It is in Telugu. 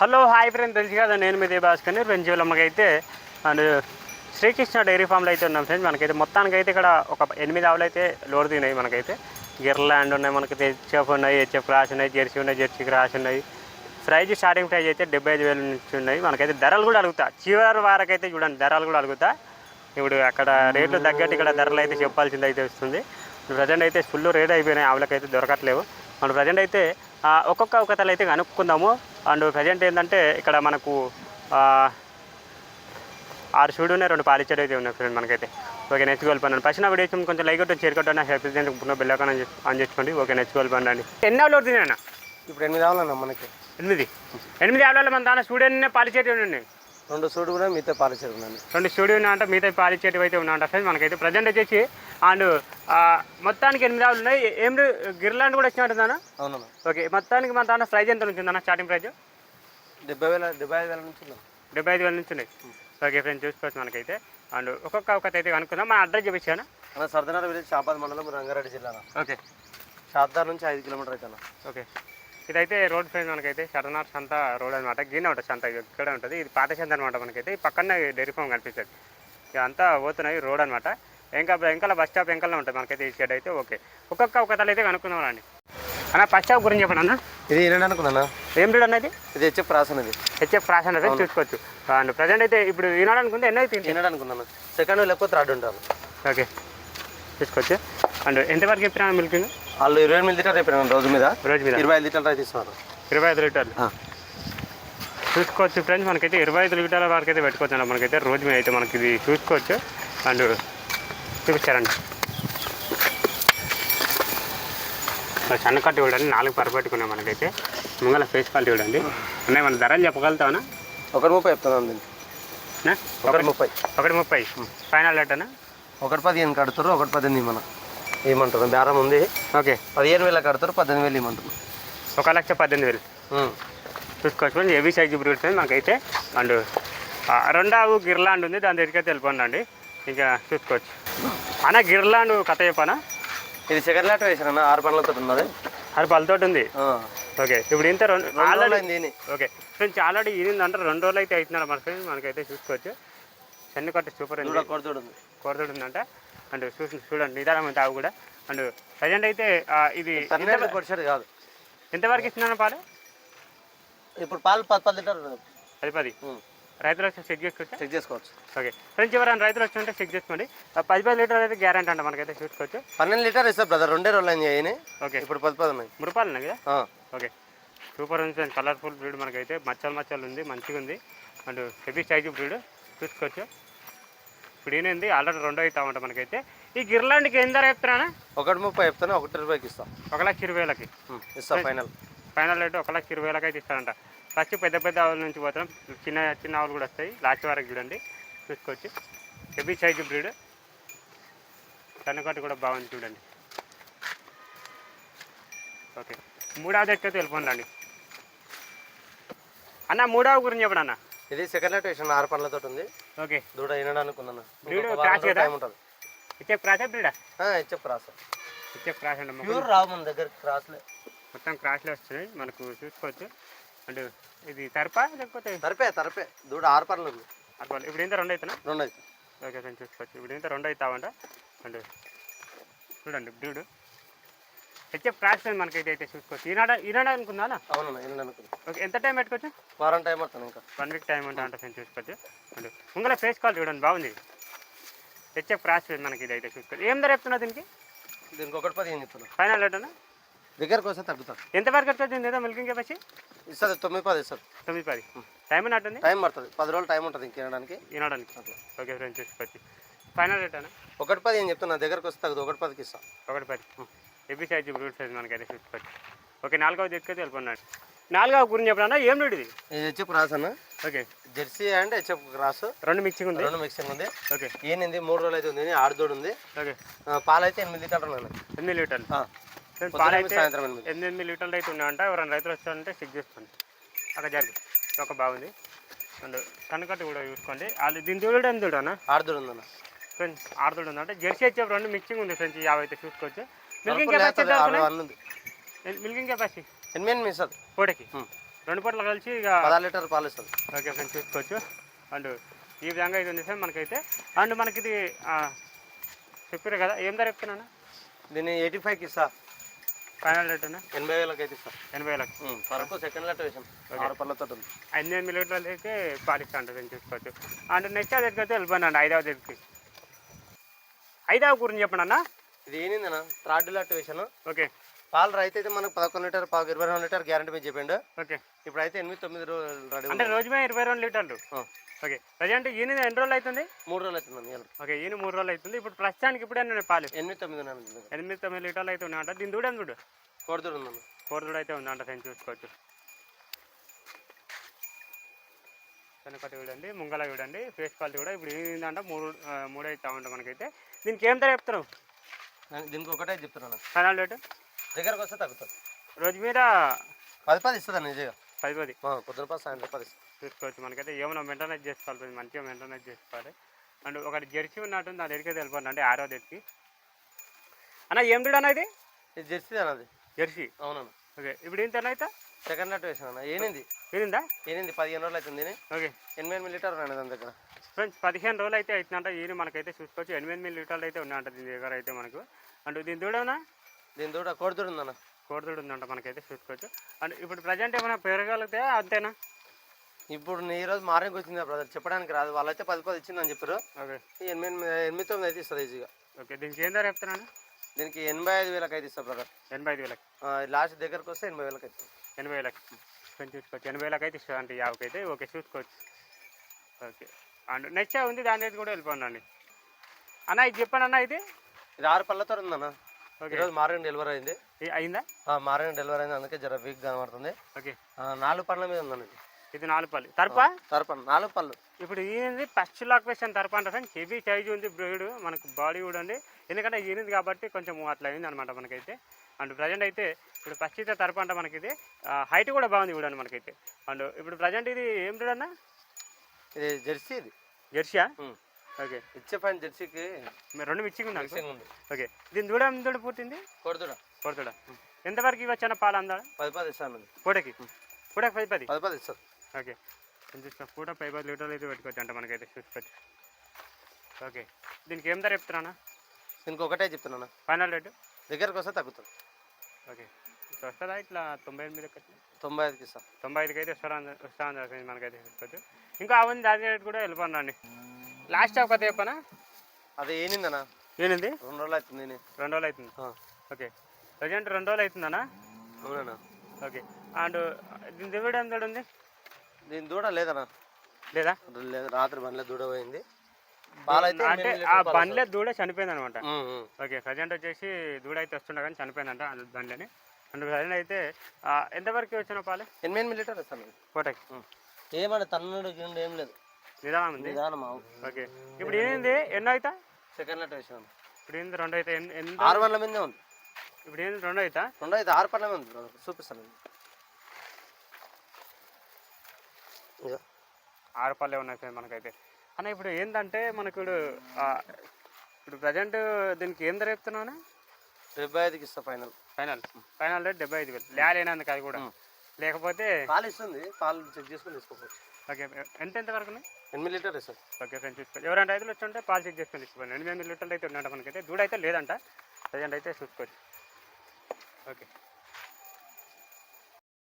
హలో హాయ్ ఫ్రెండ్, తెలుసు కదా నేను మీ భాస్కర్ని రెంజీవలమ్మకైతే అండ్ శ్రీకృష్ణ డైరీ ఫామ్లో అయితే ఉన్నాం ఫ్రెండ్స్. మనకైతే మొత్తానికి అయితే ఇక్కడ ఒక 8 ఆవులు అయితే లోడ్ తినాయి. మనకైతే గిర్లాండ్ ఉన్నాయి, మనకి హెచ్ఎఫ్ ఉన్నాయి, హెచ్ఎఫ్ క్రాస్ ఉన్నాయి, జెర్సీ ఉన్నాయి, జెర్సీ క్రాస్ ఉన్నాయి. ప్రైజ్ స్టార్టింగ్ ప్రైజ్ అయితే 75,000 నుంచి ఉన్నాయి. మనకైతే ధరలు కూడా అడుగుతా, చివరి వారకైతే చూడండి ధరలు కూడా అడుగుతా. ఇప్పుడు అక్కడ రేట్లు తగ్గట్టు ఇక్కడ ధరలు అయితే చెప్పాల్సింది అయితే వస్తుంది. ప్రజెంట్ అయితే ఫుల్ రేట్ అయిపోయినాయి, ఆవులకైతే దొరకట్లేవు. మన ప్రజెంట్ అయితే ఒక్కొక్క ఒకతలు అయితే కనుక్కుందాము. అండ్ ప్రజెంట్ ఏంటంటే ఇక్కడ మనకు 6 షూడ్ ఉన్నాయి, 2 పాలిచ్చేడు అయితే ఉన్నాయి ఫ్రెండ్ మనకైతే. ఓకే, నెచ్చుకోవాలి ఫస్ట్ నా వీడియో కొంచెం లైక్ కొట్టి షేర్ కొట్టండి, హ్యాపీ బెల్లైకాన్ ఆన్ చేసుకోండి. ఓకే, నెచ్చుకోవాలి. ఎన్ని ఆవులు అవుతున్నాయన్న? ఇప్పుడు 8 ఆవులు మనకి. 8 ఆవులలో మన దాని స్టూడియో పాలిచ్చేటివి ఉన్నాయి. 2 సూడు కూడా మిగతా పాలిచ్చేటి ఉన్నాయి. 2 స్టూడియో ఉన్నాయంట, మిగతా పాలిచ్చేటివి అయితే ఉన్నాయంట ఫ్రెండ్స్. మనకైతే ప్రజెంట్ వచ్చేసి అండ్ మొత్తానికి 8 ఆవులు ఉన్నాయి. ఏం గిర్లాండ్ కూడా వచ్చినట్టుందన్న? అవునన్నా. ఓకే, మొత్తానికి మన దాని ప్రైజ్ ఎంత ఉంటుందన్న? స్టార్టింగ్ ప్రైజ్ 75,000 నుంచి 75,000 నుంచి ఉన్నాయి. ఓకే ఫ్రెండ్స్, చూసుకోవచ్చు మనకైతే. అండ్ ఒక్కొక్క అయితే కనుక్కుందాం. మన అడ్రస్ చూపించాను. సర్దనార్ విలేజ్, చాపాది మండలం, రంగారెడ్డి జిల్లా. ఓకే, షాద్దార్ నుంచి 5 కిలోమీటర్ అవుతాను. ఓకే, ఇదైతే రోడ్ ఫ్రెండ్స్ మనకైతే షర్నార్ సంత రోడ్ అనమాట. గిన్నె ఉంటుంది సంత, ఇక్కడ ఉంటుంది. ఇది పాత సంత అనమాట. మనకైతే ఈ పక్కన డైరీ ఫామ్ కనిపిస్తుంది. ఇదంతా పోతున్నాయి రోడ్ అనమాట. ఇంకా బస్ స్టాప్ వెంకల్లో ఉంటుంది మనకైతే ఈ సైడ్ అయితే. ఓకే, ఒక్కొక్క తల అయితే కనుక్కుందాం అండి. అన్న ఫస్ట్ స్టాప్ గురించి చెప్పండి అన్న. ఇది వినడానుకున్నా. ఏం రీడ్ అన్నది? ఇది హెచ్ఎఫ్ క్రాస్ అనేది. హెచ్ఎఫ్ క్రాస్ అనేది చూసుకోవచ్చు. అండ్ ప్రజెంట్ అయితే ఇప్పుడు వినడానుకుంటే ఎన్నో అయితే వినడానుకున్నాను. సెకండ్ లేకపోతే థర్డ్ ఉంటారు. ఓకే, చూసుకోవచ్చు. అండ్ ఎంతవరకు చెప్పినా మిల్కింగ్? వాళ్ళు 20 లీటర్లు చెప్పినాను రోజు మీద. 25 లీటర్లు అయితే ఇస్తున్నారు. 25 లీటర్లు చూసుకోవచ్చు ఫ్రెండ్స్. మనకైతే 25 లీటర్ల వరకు అయితే పెట్టుకోవచ్చు అన్న. మనకైతే రోజు మీద అయితే మనకి ఇది చూసుకోవచ్చు. అండ్ చూపించారండి సన్నకట్టు చూడండి, 4 పరపెట్టుకున్నాం. మనకైతే ముంగల ఫేస్ క్వాలిటీ చూడండి. అన్నయ్య మన ధరలు చెప్పగలుగుతావనా? 1.30 చెప్తాను. 1.30 ఫైనల్ రేట్ అన్న? 1.15 కడుతారు, 1.18 మన ఏమంటారు బేరం ఉంది. ఓకే, 15,000 కడతారు, 18,000 ఇవ్వమంటారు. 1,18,000 చూసుకోవచ్చు. హెవీ సైజ్ బ్రీడ్స్ మనకైతే. అండ్ 2 గిర్లాండ్ ఉంది, దాని దగ్గరికి వెళ్ళిపోండి అండి. ఇంకా చూసుకోవచ్చు అన్న. గిర్లాండ్ కథ చెప్పనా? ఇది సెకండ్ లాట్ వేసాను. 6 పనులతో ఉన్నది. 6 పళ్ళతో ఉంది. ఓకే, ఇప్పుడు ఇంత ఆల్రెడీ. ఓకే ఫ్రెండ్స్, ఆల్రెడీ ఇది అంటే 2 రోజులు అయితే అవుతున్నారు మన ఫ్రెండ్స్. మనకైతే చూసుకోవచ్చు. చెన్ను కట్ట సూపర్ ఉంది, కొరతోడు ఉందంట. అండ్ చూడండి నిదానం అయితే అవి కూడా. అండ్ ప్రజెంట్ అయితే ఇది పొడిచాడు కాదు. ఎంతవరకు ఇస్తున్నాను పాలు? ఇప్పుడు పాలు 10 లీటర్లు. 10 రైతులు వచ్చి చెక్ చేసుకోవచ్చు. ఓకే ఫ్రెండ్స్, ఎవరైనా రైతులు వచ్చి చెక్ చేసుకోండి. 10 లీటర్లు అయితే గ్యారెంటీ అంట మనకైతే. చూసుకోవచ్చు. 12 లీటర్ ఇస్తారు బ్రదర్. 2 రోజులు అయింది. ఓకే, ఇప్పుడు 10 ఉన్నాయి. 3 రూపాయలు ఉన్నాయి కదా. ఓకే, సూపర్ ఉంది. కలర్ఫుల్ బ్రీడ్ మనకైతే. మచ్చలు ఉంది, మంచిగా ఉంది. అండ్ హెవీ సైజ్ బ్రీడ్ చూసుకోవచ్చు. ఇప్పుడు ఏంది ఆల్రెడీ 2 అవుతామంట మనకైతే. ఈ గిర్లాండ్కి ఏం ధర చెప్తున్నా? 1.30 చెప్తాను. 1 రూపాయకి ఇస్తాం. 1,20,000 ఇస్తాం. ఫైనల్ రేటు 1,20,000 అయితే ఇస్తారంట. ఫస్ట్ పెద్ద ఆవుల నుంచి పోతాం, చిన్న ఆవులు కూడా వస్తాయి. లాస్ట్ వరకు చూడండి, చూసుకోవచ్చు. Heavy size breed. సన్నకట్టు కూడా బాగుంది చూడండి. ఓకే, 3వ ఎక్కైతే వెళ్ళిపోండి అన్న. 3వ గురించి చెప్పండి అన్న. ఇది సెకండ్ లాట్ వేసాను. 6 పనులతో ఉంది. ఓకే, దూడ వినడానుకున్నాను. హెచ్ఎఫ్ క్రాస్ బ్రీడా? హెచ్ఎఫ్ క్రాస్ అంటే ప్యూర్ రావు మన దగ్గర. క్రాస్లే మొత్తం క్రాస్లే వస్తున్నాయి మనకు, చూసుకోవచ్చు. అండ్ ఇది తరపా లేకపోతే? తరపే దూడ 6 పనులు ఉంది. ఇప్పుడు ఇంత 2 అవుతున్నా? 2 అవుతుంది. ఓకే ఫ్రెండ్స్, చూసుకోవచ్చు. ఇప్పుడు ఇంత 2 అవుతామంట. అండ్ చూడండి బ్రీడ్ హెచ్ఎఫ్ క్రాస్ మనకైతే అయితే చూసుకోవచ్చు. ఈనాడు అనుకుందా? అవునన్నా, ఈనాడు. ఓకే, ఎంత టైం పెట్టుకోవచ్చు? వారం టైం పడుతుంది. ఇంకా 1 వీక్ టైం అంటే ఫ్రెండ్స్ చూసుకోవచ్చు. అండ్ ముంగల ఫేస్ కాల్ చూడండి, బాగుంది. హెచ్ఎఫ్ క్రాస్ మనకి ఇది అయితే చూసుకోవచ్చు. ఏం ధర చెప్తున్నా దీనికి? 1.15 చెప్తున్నా. ఫైనల్ రేట్ అన్న? దగ్గరకు వస్తే తగ్గుతుంది. ఎంతవరకు వస్తుంది? ఏదో మిల్కింగ్ కెపాసిటీ ఇస్తుంది. 9-10 ఇస్తుంది. 9-10 టైం అన్నట్టుంది. టైం పడుతుంది, 10 రోజులు టైం ఉంటుంది వినడానికి. ఓకే ఫ్రెండ్స్, చూసుకోవచ్చు. ఫైనల్ రేట్ అన్న? 1.15 చెప్తున్నా. దగ్గరకు వస్తే తగ్గదు. 1.10కి ఇస్తాం. 1.10 హెవీ సైజ్ బ్రూడ్ సైజ్ మనకైతే చూసుకోవచ్చు. ఓకే, 4వ దగ్గరికి వెళ్ళిపోన్నాడు. 4వ గురించి చెప్పినా ఏం రేట్ ఇది? హెచ్ఎఫ్ క్రాస్ అన్న. Okay, Jersey and HF cross 2 mixing ఉంది. 2 మిక్సింగ్ ఉంది. ఓకే, ఈయనది 3 రోజులు అయితే ఉంది. ఆడదోడు ఉంది. ఓకే, పాలు అయితే 8 లీటర్లు ఉన్నాయి. 8 లీటర్లు పాలు అయితే సాయంత్రం 8 లీటర్లు అయితే ఉన్నాయంట. ఎవరైనా రైతులు వచ్చారంటే చెక్ చేసుకోండి. అక్కడ జరిగి ఒక బాగుంది. అండ్ కనుకట్టు కూడా చూసుకోండి. దీని దూడ ఎంత దూడనా? ఆడదోడు ఉందన్న ఫ్రెండ్స్. ఆడదోడు ఉందంటే జెర్సీ హెచ్ఎఫ్ 2 మిక్సింగ్ ఉంది ఫ్రెండ్స్. 50 అయితే చూసుకోవచ్చు. Milking capacity 8 milking capacity 8 miss పూటకి రెండు పూటలు కలిసి ఇక 16 లీటర్ పాలు ఇస్తుంది. ఓకే ఫ్రెండ్స్ చూసుకోవచ్చు. అండ్ ఈ విధంగా అయితే ఉంది సార్ మనకైతే. అండ్ మనకి ఇది చెప్పారు కదా, ఏం ధర చెప్తున్నాను? దీన్ని 85కి ఇస్తా. ఫైనల్ రేట్ 80,000కి అయితే ఇస్తా. 80,000 వరకు సెకండ్ లెటర్ వేసాం. 6 పళ్ళతో ఉంది. 8 లీటర్లు అయితే పాలిస్తా ఉంటుంది చూసుకోవచ్చు. అండ్ నెక్స్ట్ దగ్గరికి అయితే వెళ్ళిపోయినా 5వ దగ్గరికి. 5వ గురించి చెప్పండి అన్న. ఇది ఏంటన్నా థర్డ్ లెటర్ వేసాను. ఓకే. పాలు రైతు అయితే మనకు 11 లీటర్, 22 లీటర్ గ్యారంటీ మీద చెప్పండు. ఓకే. ఇప్పుడైతే 8-9 రోజులు రెడీ. అంటే రోజు మీద 22 లీటర్లు. ఓకే. ప్రజెంట్ ఈయన ఎన్ని రోజులు అవుతుంది? 3 రోజులు అవుతుంది. ఓకే, ఈయన 3 రోజులు అవుతుంది. ఇప్పుడు ప్రస్తుతానికి ఇప్పుడు నేను పాలు 8-9 లీటర్లు అయితే ఉన్నాయంట. దీని దూడ చూడు, కోడదూడు ఉందన్న. కోరదూడ అయితే ఉందంట ఫ్రెండ్స్ చూసుకోవచ్చు. వెనకటి చూడండి, ముంగల చూడండి, ఫేస్ క్వాలిటీ కూడా ఇప్పుడు ఏంటంటే 3 అవుతా ఉంటాం మనకైతే. దీనికి ఏం ధర చెప్తున్నావు? దీనికి ఒకటే చెప్తున్నాను. ఫైనల్ రేటు దగ్గరకు వస్తే తగ్గుతుంది. రోజు మీద 10 ఇస్తుందండి నిజంగా. 10 పొద్దున 10 సాయంత్రం 10 చూసుకోవచ్చు. మనకైతే ఏమైనా మెయింటైన్ చేసుకోవాలి, మంచిగా మెయింటైన్ చేసుకోవాలి. అండ్ ఒకటి జెర్సీ ఉన్నట్టుంది, దాని ఎడికైతే వెళ్ళిపోతుంది అంటే 6వ దగ్గరికి. అన్న ఏం రీడ్ అన్న ఇది? ఇది జెర్సీ అన్నది. జెర్సీ. అవునన్న. ఓకే. ఇప్పుడు ఏంటి అన్న అయితే? సెకండ్ లెటర్ వేసాను. ఏనింది 15 రోజులు అవుతుంది. ఓకే. 8 లీటర్ ఉన్నాయండి దాని దగ్గర. ఫ్రెండ్స్ 15 రోజులు అయితే అవుతుందంట. ఈయన మనకైతే చూసుకోవచ్చు. 8 లీటర్లు అయితే ఉన్నాయంట దీని దగ్గర అయితే మనకు. అండ్ దీని దూడనా? దీని దూడ కోడిదూడు ఉందన్న. కోడిదూడు ఉందంట మనకైతే చూసుకోవచ్చు. అండ్ ఇప్పుడు ప్రజెంట్ ఏమైనా పెరగలిగితే అంతేనా? ఇప్పుడు ఈ రోజు మార్నింగ్ వచ్చింది బ్రదర్, చెప్పడానికి రాదు. వాళ్ళైతే 10 ఇచ్చిందని చెప్పారు. ఓకే. 8-9 అయితే ఇస్తుంది ఈజీగా. ఓకే. దీనికి ఏం ధర చెప్తున్నాను? దీనికి 85,000 అయితే ఇస్తా బ్రదర్. 85,000 లాస్ట్ దగ్గరకు వస్తే 80,000 అయితే. 80,000 కొంచెం చూసుకోవచ్చు. 80,000 అయితే ఇస్తుంది అంటే 50 అయితే. ఓకే చూసుకోవచ్చు. ఓకే. అండ్ నెక్స్ట్ ఉంది, దాని అయితే కూడా వెళ్ళిపోండి అన్న. ఇది చెప్పండి అన్న. ఇది 6 పళ్ళతో ఉందన్న. ఓకే. ఈరోజు మార్నింగ్ డెలివరీ అయింది. అయిందా? మార్నింగ్ డెలివరీ అయింది, అందుకే జర వీక్ కనబడుతుంది. ఓకే. 4 పళ్ళ మీద ఉందండి. ఇది 4 పళ్ళు తరపా? తరప 4 పళ్ళు. ఇప్పుడు ఈయనది ఫస్ట్ లాక్వేషన్ తరప అంటారు. హెవీ సైజు ఉంది బ్రీడ్, మనకు బాడీ కూడా ఉంది. ఎందుకంటే ఈయనది కాబట్టి కొంచెం అట్లా అయింది అనమాట మనకైతే. అండ్ ప్రజెంట్ అయితే ఇప్పుడు ఫస్ట్ అయితే తరప అంట మనకి. ఇది హైట్ కూడా బాగుంది చూడండి మనకైతే. అండ్ ఇప్పుడు ప్రజెంట్ ఇది ఏం చూడన్నా? ఇది జెర్సీ. ఇది జెర్సీయా? ఓకే. ఇచ్చే పైన జెర్సీకి మీరు 2 మిక్సింగ్ ఉంది. ఓకే. దీని దూడ పుట్టింది కొడుతుడ. ఎంతవరకు ఇవ్వచ్చా పాలు అందాడు? 10 ఇస్తాను. పూటకి 10 ఇస్తాను. ఓకే. కొంచెం పూట 10 లీటర్లు అయితే పెట్టుకోవచ్చు అంట మనకైతే చూసుకోవచ్చు. ఓకే. దీనికి ఏం ధర చెప్తున్నా? దీనికి ఒకటే చెప్తున్నాను. ఫైనల్ రేటు దగ్గరకు వస్తే తగ్గుతుంది. ఓకే. వస్తుందా ఇట్లా 98 95కి ఇస్తాను. 95కి అయితే వస్తా మనకైతే చూసుకోవచ్చు. ఇంకా అవన్నీ దాని రేటు కూడా వెళ్ళిపోండి. లాస్ట్ ఒక చెప్పనా? అది ఏనిందనా? ఏనింది 2 రోజులు అవుతుంది. 2 రోజులు అవుతుంది. ఓకే. ప్రజెంట్ 2 రోజులు అవుతుందనా? అవునా? ఓకే. అండ్ దీని దిగుబడి ఎంత ఉంది? దీని దూడ లేదనా? లేదా? లేదు, రాత్రి బండ్లే దూడ పోయింది. అంటే ఆ బండ్లే దూడ చనిపోయింది అనమాట. ఓకే. ప్రజెంట్ వచ్చేసి దూడ అయితే వస్తుండే కానీ చనిపోయిందంట బండ్లని. అండ్ ప్రజెంట్ అయితే ఎంతవరకు వచ్చిన పాలు? 8 లీటర్ ఇస్తాను పూటకి. ఏమన్నా తన్నుడు ఏం లేదు, నిదానం ఉంది. ఓకే. ఇప్పుడు ఏంది ఎన్నో అవుతా? సెకండ్ లెటర్ వేసాను. ఇప్పుడు ఏంది 2 అయితే 6 పళ్ళ మీదే ఉంది. ఇప్పుడు ఏంది 2 అవుతా? 2 అయితే 6 పళ్ళ మీద ఉంది. చూపిస్తాను. 6 పళ్ళే ఉన్నాయి సార్ మనకైతే. అన్న ఇప్పుడు ఏంటంటే మనకు ఇప్పుడు ప్రజెంట్ దీనికి ఏం ధర చెప్తున్నాను? 75కి ఇస్తా ఫైనల్. Final rate 75,000. లేనందుకు అది కూడా లేకపోతే పాలు ఇస్తుంది. పాలు చెక్ చేసుకుని తీసుకోవచ్చు. ఓకే. ఎంత వరకు ఉన్నాయి? 8 లీటర్ ఇస్తుంది. ఓకే ఫ్రెండ్స్ చూసుకోవచ్చు. ఎవరైనా రైతులు వచ్చి ఉంటే పాలు చెక్ చేసుకొని తీసుకోండి. 8 లీటర్లు అయితే ఉన్నట్టు మనకైతే. దూడ అయితే లేదంట ప్రజెంట్ అయితే చూసుకోవచ్చు. ఓకే.